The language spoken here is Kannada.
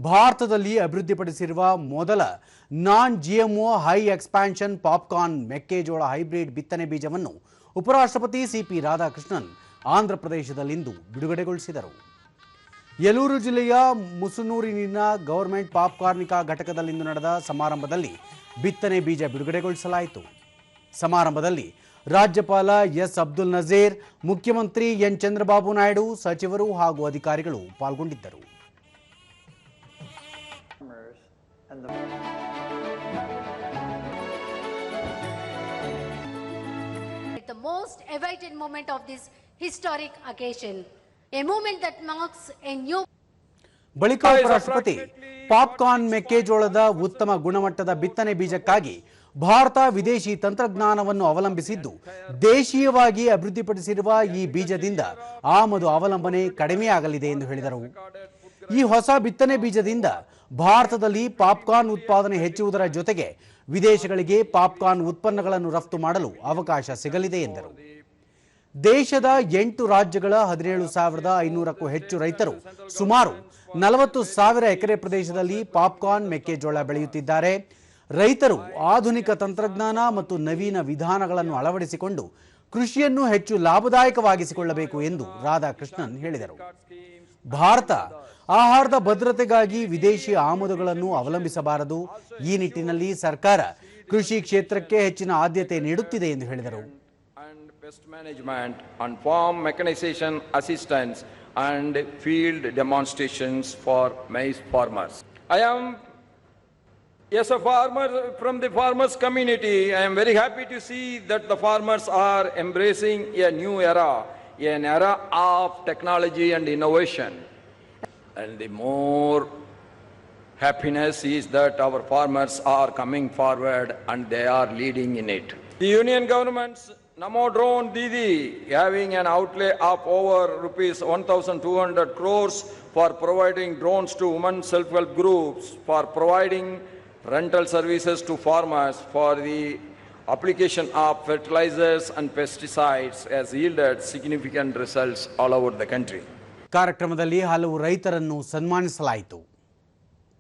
ಭಾರತದಲ್ಲಿ ಅಭಿವೃದ್ಧಿಪಡಿಸಿರುವ ಮೊದಲ ನಾನ್ ಜಿಎಂಒ ಹೈ ಎಕ್ಸ್ಪಾನ್ಷನ್ ಪಾಪ್ಕಾರ್ನ್ ಮೆಕ್ಕೆಜೋಳ ಹೈಬ್ರಿಡ್ ಬಿತ್ತನೆ ಬೀಜವನ್ನು ಉಪರಾಷ್ಟ್ರಪತಿ ಸಿಪಿ ರಾಧಾಕೃಷ್ಣನ್ ಆಂಧ್ರಪ್ರದೇಶದಲ್ಲಿಂದು ಬಿಡುಗಡೆಗೊಳಿಸಿದರು. ಯಲೂರು ಜಿಲ್ಲೆಯ ಮುಸುನೂರಿನ ಗವರ್ನಮೆಂಟ್ ಪಾಪ್ಕಾರ್ನಿಕಾ ಘಟಕದಲ್ಲಿಂದು ನಡೆದ ಸಮಾರಂಭದಲ್ಲಿ ಬಿತ್ತನೆ ಬೀಜ ಬಿಡುಗಡೆಗೊಳಿಸಲಾಯಿತು. ಸಮಾರಂಭದಲ್ಲಿ ರಾಜ್ಯಪಾಲ ಎಸ್ ಅಬ್ದುಲ್ ನಜೀರ್, ಮುಖ್ಯಮಂತ್ರಿ ಎನ್ ಚಂದ್ರಬಾಬು ನಾಯ್ಡು, ಸಚಿವರು ಹಾಗೂ ಅಧಿಕಾರಿಗಳು ಪಾಲ್ಗೊಂಡಿದ್ದರು. The most awaited moment of this historic occasion, a moment that marks a new. ಬಳಿಕ ಉಪರಾಷ್ಟ್ರಪತಿ ಪಾಪ್ಕಾರ್ನ್ ಮೆಕ್ಕೆಜೋಳದ ಉತ್ತಮ ಗುಣಮಟ್ಟದ ಬಿತ್ತನೆ ಬೀಜಕ್ಕಾಗಿ ಭಾರತ ವಿದೇಶಿ ತಂತ್ರಜ್ಞಾನವನ್ನು ಅವಲಂಬಿಸಿದ್ದು, ದೇಶೀಯವಾಗಿ ಅಭಿವೃದ್ಧಿಪಡಿಸಿರುವ ಈ ಬೀಜದಿಂದ ಆಮದು ಅವಲಂಬನೆ ಕಡಿಮೆಯಾಗಲಿದೆ ಎಂದು ಹೇಳಿದರು. ಈ ಹೊಸ ಬಿತ್ತನೆ ಬೀಜದಿಂದ ಭಾರತದಲ್ಲಿ ಪಾಪ್ಕಾರ್ನ್ ಉತ್ಪಾದನೆ ಹೆಚ್ಚುವುದರ ಜೊತೆಗೆ ವಿದೇಶಗಳಿಗೆ ಪಾಪ್ಕಾರ್ನ್ ಉತ್ಪನ್ನಗಳನ್ನು ರಫ್ತು ಮಾಡಲು ಅವಕಾಶ ಸಿಗಲಿದೆ ಎಂದರು. ದೇಶದ 8 ರಾಜ್ಯಗಳ 17,500ಕ್ಕೂ ಹೆಚ್ಚು ರೈತರು ಸುಮಾರು 40,000 ಎಕರೆ ಪ್ರದೇಶದಲ್ಲಿ ಪಾಪ್ಕಾರ್ನ್ ಮೆಕ್ಕೆಜೋಳ ಬೆಳೆಯುತ್ತಿದ್ದಾರೆ. ರೈತರು ಆಧುನಿಕ ತಂತ್ರಜ್ಞಾನ ಮತ್ತು ನವೀನ ವಿಧಾನಗಳನ್ನು ಅಳವಡಿಸಿಕೊಂಡು ಕೃಷಿಯನ್ನು ಹೆಚ್ಚು ಲಾಭದಾಯಕವಾಗಿಸಿಕೊಳ್ಳಬೇಕು ಎಂದು ರಾಧಾಕೃಷ್ಣನ್ ಹೇಳಿದರು. ಭಾರತ ಆಹಾರದ ಭದ್ರತೆಗಾಗಿ ವಿದೇಶಿ ಆಮದುಗಳನ್ನು ಅವಲಂಬಿಸಬಾರದು. ಈ ನಿಟ್ಟಿನಲ್ಲಿ ಸರ್ಕಾರ ಕೃಷಿ ಕ್ಷೇತ್ರಕ್ಕೆ ಹೆಚ್ಚಿನ ಆದ್ಯತೆ ನೀಡುತ್ತಿದೆ ಎಂದು ಹೇಳಿದರು. Pest management and farm mechanization assistance and field demonstrations for maize farmers. I am, as a farmer from the farmers community, I am very happy to see that the farmers are embracing a new era, an era of technology and innovation. And the more happiness is that our farmers are coming forward and they are leading in it. The union government's Namo Drone Didi having an outlay of over rupees 1,200 crores for providing drones to women self-help groups, for providing rental services to farmers for the application of fertilizers and pesticides has yielded significant results all over the country. ಕಾರ್ಯಕ್ರಮದಲ್ಲಿ ಹಲವು ರೈತರನ್ನು ಸನ್ಮಾನಿಸಲಾಯಿತು.